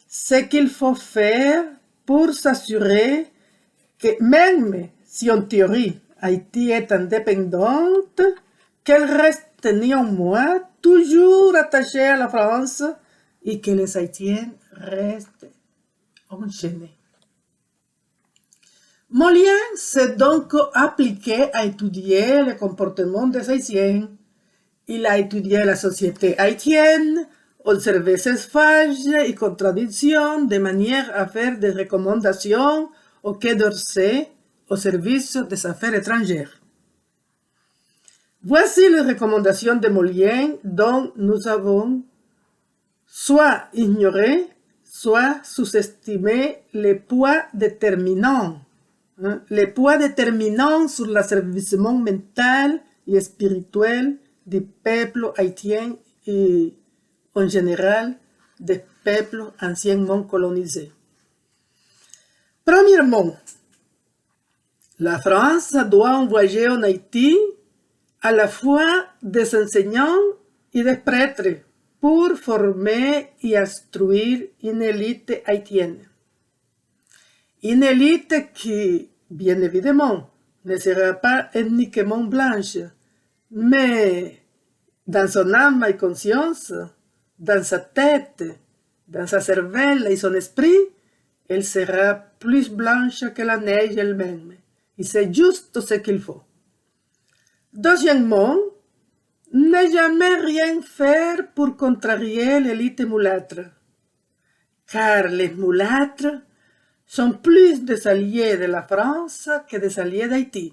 ce qu'il faut faire pour s'assurer que même si en théorie Haïti est indépendante, qu'elle reste néanmoins toujours attachée à la France et que les Haïtiens restent enchaînés. Mollien s'est donc appliqué à étudier le comportement des Haïtiens. Il a étudié la société haïtienne, observé ses failles et contradictions de manière à faire des recommandations au Quai d'Orsay au service des affaires étrangères. Voici les recommandations de Mollien dont nous avons soit ignoré, soit sous-estimé les poids déterminants. Les poids déterminants sur l'asservissement mental et spirituel du peuple haïtien et en général des peuples anciennement colonisés. Premièrement, la France doit envoyer en Haïti à la fois des enseignants et des prêtres pour former et instruire une élite haïtienne. Une élite qui, bien évidemment, ne sera pas uniquement blanche, mais dans son âme et conscience, dans sa tête, dans sa cervelle et son esprit, elle sera plus blanche que la neige elle-même. Et c'est juste ce qu'il faut. Deuxièmement, ne jamais rien faire pour contrarier l'élite mulâtre, car les mulâtres sont plus des alliés de la France que des alliés d'Haïti.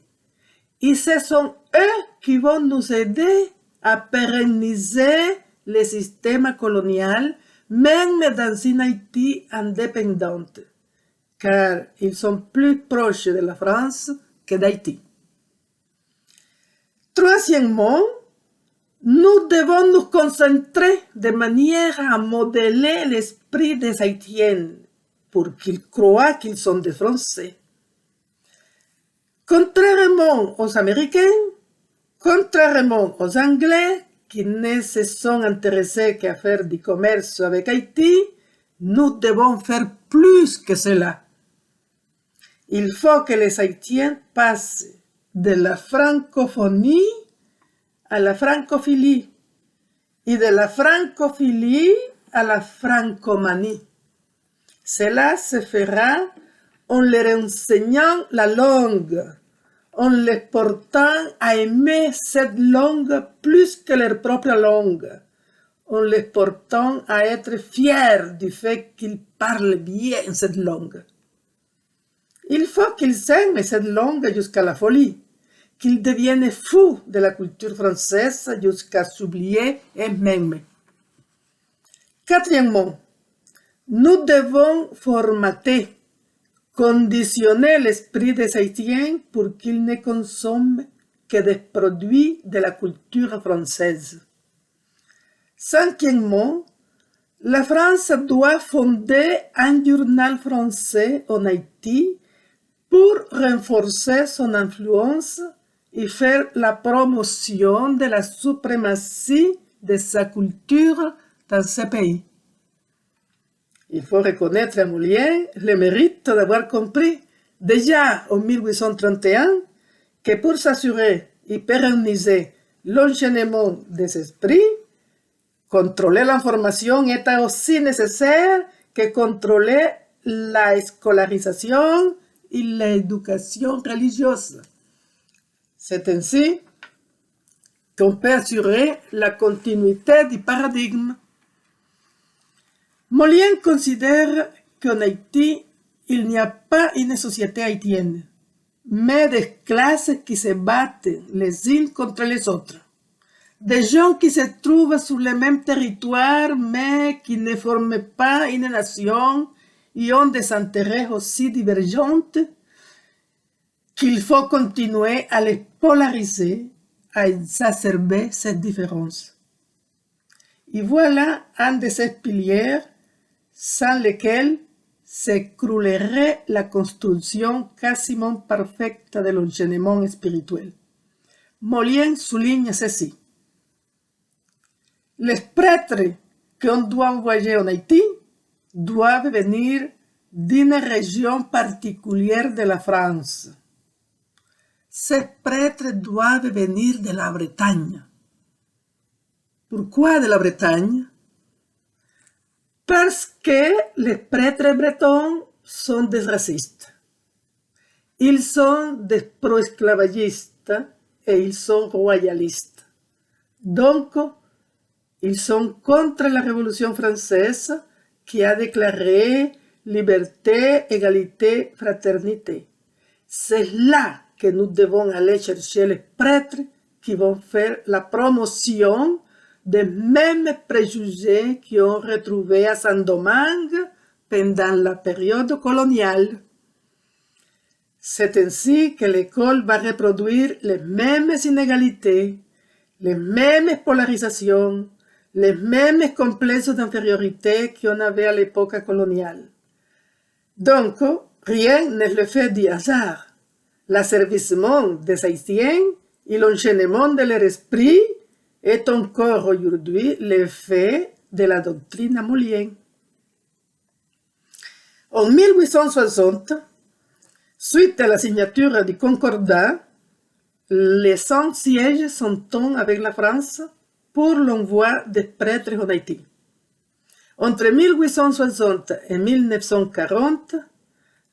Et ce sont eux qui vont nous aider à pérenniser le système colonial, même dans une Haïti indépendante, car ils sont plus proches de la France que d'Haïti. Troisièmement, nous devons nous concentrer de manière à modeler l'esprit des Haïtiens pour qu'ils croient qu'ils sont des Français. Contrairement aux Américains, contrairement aux Anglais, qui ne se sont intéressés qu'à faire du commerce avec Haïti, nous devons faire plus que cela. Il faut que les Haïtiens passent de la francophonie à la francophilie et de la francophilie à la francomanie. Cela se fera en leur enseignant la langue, en les portant à aimer cette langue plus que leur propre langue, en les portant à être fiers du fait qu'ils parlent bien cette langue. Il faut qu'ils aiment cette langue jusqu'à la folie, qu'ils deviennent fous de la culture française jusqu'à s'oublier eux-mêmes. Quatrièmement, nous devons formater, conditionner l'esprit des Haïtiens pour qu'ils ne consomment que des produits de la culture française. Cinquièmement, la France doit fonder un journal français en Haïti pour renforcer son influence et faire la promotion de la suprématie de sa culture dans ce pays. Il faut reconnaître à Mollien le mérite d'avoir compris déjà en 1831 que pour s'assurer et pérenniser l'enchaînement des esprits, contrôler l'information était aussi nécessaire que contrôler la scolarisation et l'éducation religieuse. C'est ainsi qu'on peut assurer la continuité du paradigme. Molière considère qu'en Haïti, il n'y a pas une société haïtienne, mais des classes qui se battent les unes contre les autres. Des gens qui se trouvent sur le même territoire, mais qui ne forment pas une nation et ont des intérêts aussi divergents qu'il faut continuer à les polariser, à exacerber cette différence. Et voilà un de ces piliers sans lesquels s'écroulerait la construction quasiment parfaite de l'enchaînement spirituel. Molière souligne ceci. Les prêtres qu'on doit envoyer en Haïti doivent venir d'une région particulière de la France. Ces prêtres doivent venir de la Bretagne. Pourquoi de la Bretagne? Parce que les prêtres bretons sont des racistes. Ils sont des pro-esclavagistes et ils sont royalistes. Donc, ils sont contre la Révolution française qui a déclaré liberté, égalité, fraternité. C'est là que nous devons aller chercher les prêtres qui vont faire la promotion des mêmes préjugés qui ont retrouvé à Saint-Domingue pendant la période coloniale. C'est ainsi que l'école va reproduire les mêmes inégalités, les mêmes polarisations, les mêmes complexes d'infériorité qu'on avait à l'époque coloniale. Donc, rien ne le fait du hasard. L'asservissement des Haïtiens et l'enchaînement de leur esprit est encore aujourd'hui l'effet de la doctrine molienne. En 1860, suite à la signature du Concordat, les 100 sièges s'entendent avec la France pour l'envoi des prêtres en Haïti. Entre 1860 et 1940,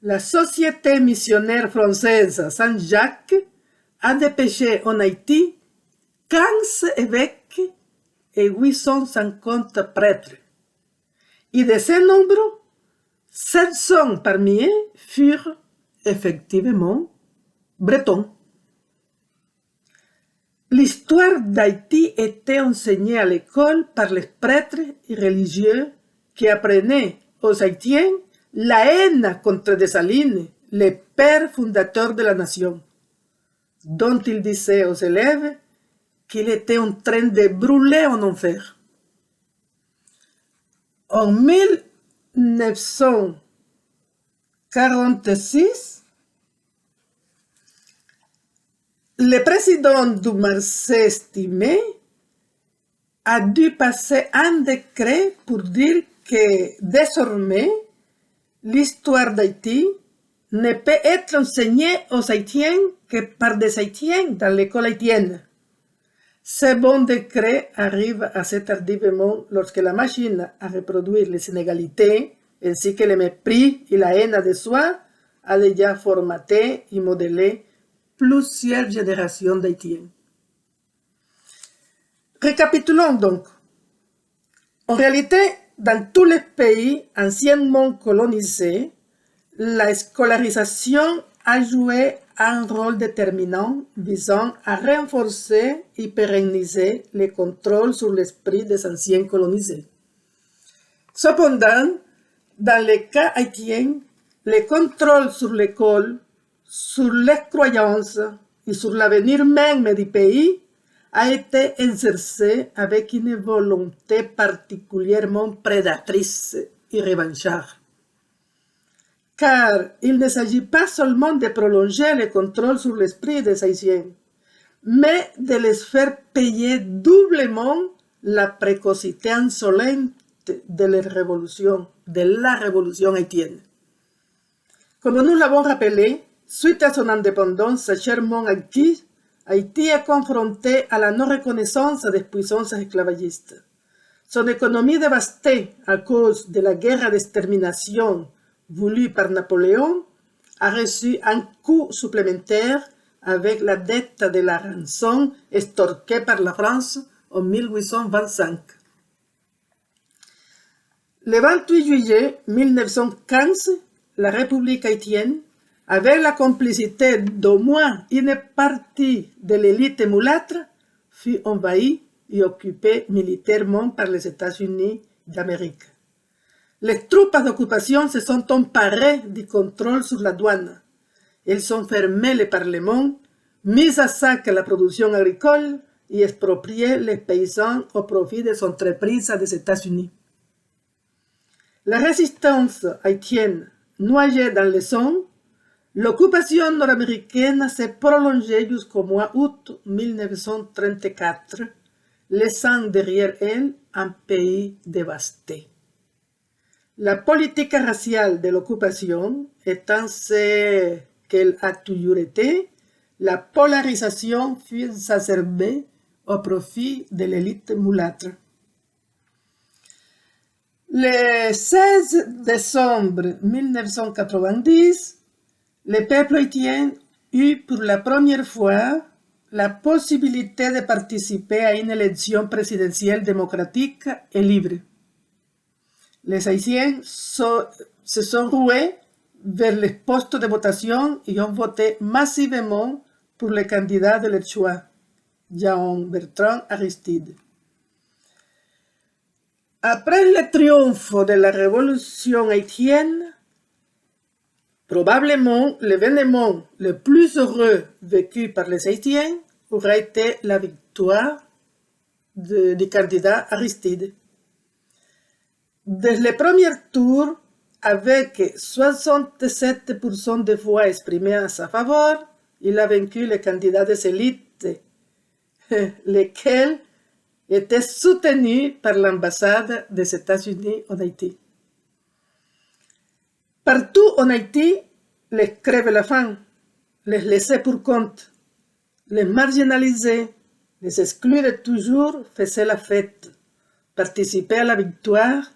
la Société missionnaire française Saint-Jacques a dépêché en Haïti 15 évêques et 850 prêtres. Et de ce nombre, 700 parmi eux furent effectivement bretons. L'histoire d'Haïti était enseignée à l'école par les prêtres et religieux qui apprenaient aux Haïtiens la haine contre Dessalines, le père fondateur de la nation, dont il disait aux élèves qu'il était en train de brûler en enfer. En 1946, le président du Marseille estimé a dû passer un décret pour dire que désormais, l'histoire d'Haïti ne peut être enseignée aux Haïtiens que par des Haïtiens dans l'école haïtienne. Ce bon décret arrive assez tardivement lorsque la machine à reproduire les inégalités ainsi que le mépris et la haine de soi a déjà formaté et modélé plusieurs générations d'Haïtiens. Récapitulons donc. En réalité, dans tous les pays anciennement colonisés, la scolarisation a joué un rôle déterminant visant à renforcer et pérenniser les contrôles sur l'esprit des anciens colonisés. Cependant, dans le cas haïtien, les contrôles sur l'école, sur les croyances et sur l'avenir même du pays a été exercé avec une volonté particulièrement prédatrice et revancharde. Car il ne s'agit pas seulement de prolonger le contrôle sur l'esprit des Haïtiens, mais de les faire payer doublement la précocité insolente de la révolution haïtienne. Comme nous l'avons rappelé, suite à son indépendance chèrement acquise, Haïti est confronté à la non-reconnaissance des puissances esclavagistes. Son économie dévastée à cause de la guerre d'extermination voulue par Napoléon a reçu un coup supplémentaire avec la dette de la rançon extorquée par la France en 1825. Le 28 juillet 1915, la République haïtienne, avec la complicité d'au moins une partie de l'élite mulâtre, fut envahie et occupée militairement par les États-Unis d'Amérique. Les troupes d'occupation se sont emparées du contrôle sur la douane. Elles ont fermé le Parlement, mis à sac la production agricole et exproprié les paysans au profit des entreprises des États-Unis. La résistance haïtienne noyée dans le sang, l'occupation nord-américaine s'est prolongée jusqu'au mois d'août 1934, laissant derrière elle un pays dévasté. La politique raciale de l'occupation étant ce qu'elle a toujours été, la polarisation fut exacerbée au profit de l'élite mulâtre. Le 16 décembre 1990, le peuple haïtien eut pour la première fois la possibilité de participer à une élection présidentielle démocratique et libre. Les Haïtiens se sont rués vers les postes de votation et ont voté massivement pour le candidat de leur choix, Jean-Bertrand Aristide. Après le triomphe de la révolution haïtienne, probablement l'événement le plus heureux vécu par les Haïtiens aurait été la victoire du candidat Aristide. Dès le premier tour, avec 67% de voix exprimées en sa faveur, il a vaincu le candidat des élites, lequel était soutenu par l'ambassade des États-Unis en Haïti. Partout en Haïti, les crève-la-faim, les laissés pour compte, les marginalisés, les exclus de toujours faisaient la fête, participaient à la victoire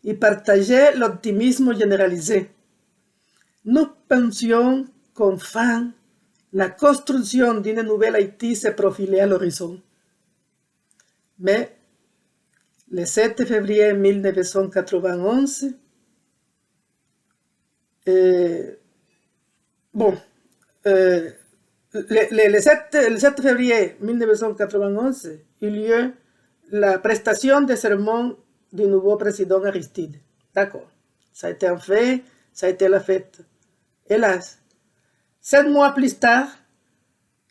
et partageaient l'optimisme généralisé. Nous pensions qu'enfin, la construction d'une nouvelle Haïti se profilait à l'horizon. Mais le 7 février 1991, le 7 février 1991 eut lieu la prestation de serment du nouveau président Aristide. D'accord, ça a été un fait, ça a été la fête. Hélas, 7 mois plus tard,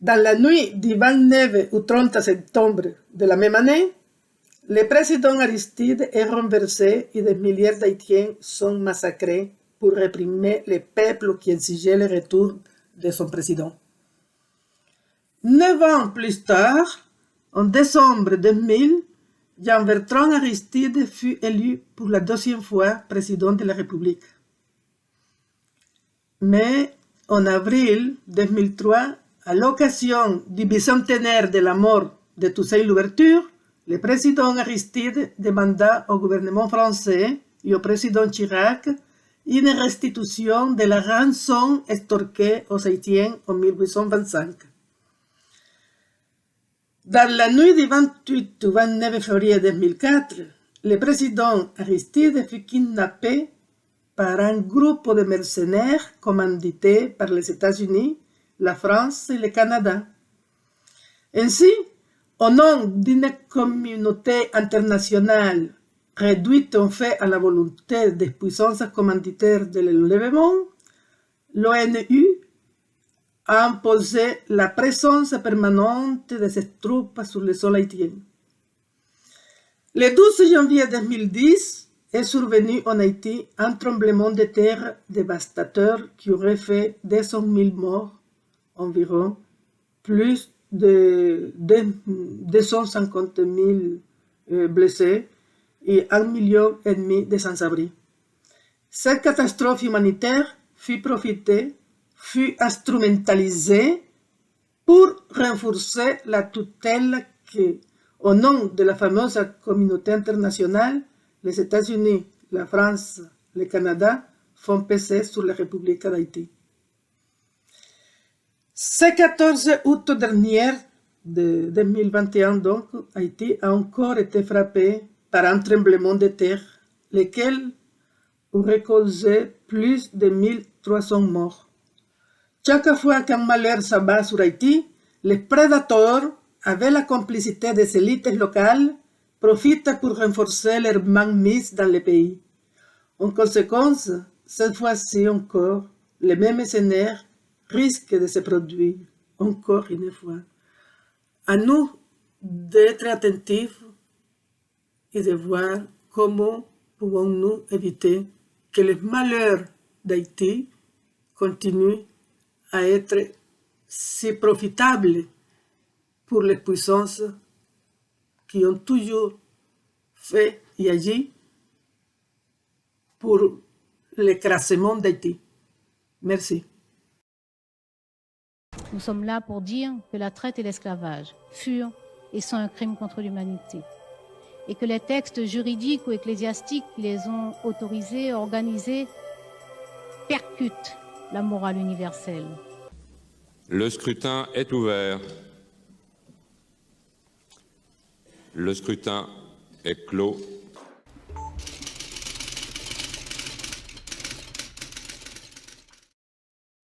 dans la nuit du 29 au 30 septembre de la même année, le président Aristide est renversé et des milliers d'Haïtiens sont massacrés pour réprimer le peuple qui exigeait le retour de son président. 9 ans plus tard, en décembre 2000, Jean-Bertrand Aristide fut élu pour la 2e fois président de la République. Mais en avril 2003, à l'occasion du bicentenaire de la mort de Toussaint Louverture, le président Aristide demanda au gouvernement français et au président Chirac une restitution de la rançon extorquée aux Haïtiens en 1825. Dans la nuit du 28 au 29 février 2004, le président Aristide fut kidnappé par un groupe de mercenaires commandités par les États-Unis, la France et le Canada. Ainsi, au nom d'une communauté internationale réduite en fait à la volonté des puissances commanditaires de l'enlèvement, l'ONU a imposé la présence permanente de ses troupes sur le sol haïtien. Le 12 janvier 2010 est survenu en Haïti un tremblement de terre dévastateur qui aurait fait 200 000 morts environ, plus de 250 000 blessés et 1,5 million de sans-abri. Cette catastrophe humanitaire fut instrumentalisée pour renforcer la tutelle que, au nom de la fameuse communauté internationale, les États-Unis, la France, le Canada font peser sur la République d'Haïti. Ce 14 août dernier de 2021, donc, Haïti a encore été frappé par un tremblement de terre, lequel aurait causé plus de 1300 morts. Chaque fois qu'un malheur s'abat sur Haïti, les prédateurs, avec la complicité des élites locales, profitent pour renforcer leur mainmise dans le pays. En conséquence, cette fois-ci encore, le même scénario risque de se produire encore une fois. À nous d'être attentifs et de voir comment pouvons-nous éviter que les malheurs d'Haïti continuent à être si profitables pour les puissances qui ont toujours fait et agi pour l'écrasement d'Haïti. Merci. Nous sommes là pour dire que la traite et l'esclavage furent et sont un crime contre l'humanité et que les textes juridiques ou ecclésiastiques qui les ont autorisés, organisés, percutent la morale universelle. Le scrutin est ouvert. Le scrutin est clos.